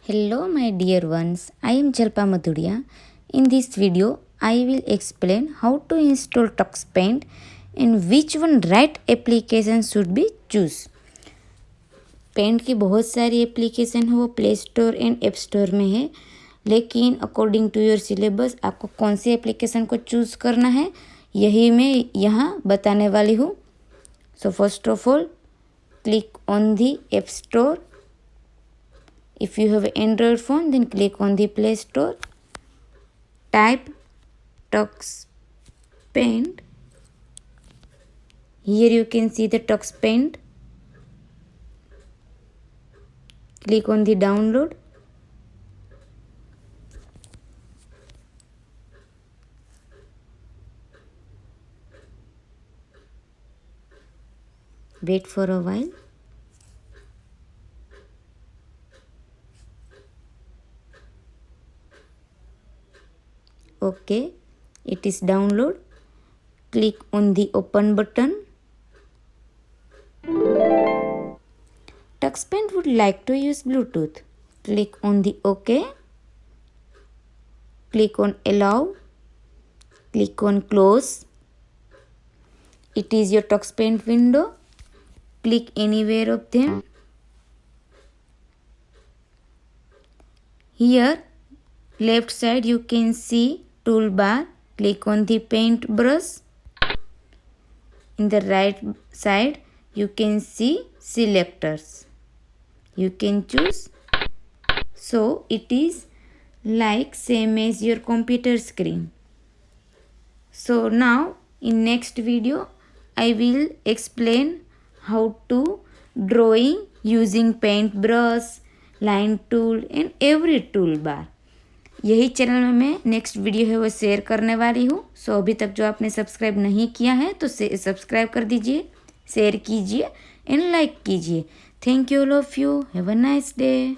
Hello my dear ones, I am Jalpa Madhuria. In this video, I will explain how to install TuxPaint and which one right application should be choose. Paint की बहुत सारी application है, वो Play Store and App Store में है, लेकिन according to your syllabus आपको कौन सी एप्लीकेशन को चूज़ करना है यही मैं यहाँ बताने वाली हूँ. So first of all click on the app store. If you have an Android phone, then click on the Play Store. Type TuxPaint. Here you can see the TuxPaint. Click on the download. Wait for a while. Okay, it is download. Click on the open button. TuxPaint would like to use Bluetooth. Click on the OK. Click on allow. Click on close. It is your TuxPaint window. Click anywhere of them. Here left side you can see toolbar. Click on the paint brush. In the right side you can see selectors. You can choose. So it is like same as your computer screen. So now in next video I will explain how to drawing using paintbrush, line tool and every toolbar. यही channel में मैं next video है वो share करने वाली हूँ. सो अभी तक जो आपने सब्सक्राइब नहीं किया है तो सब्सक्राइब कर दीजिए, शेयर कीजिए एंड लाइक कीजिए. Thank you all of you. Have a nice day.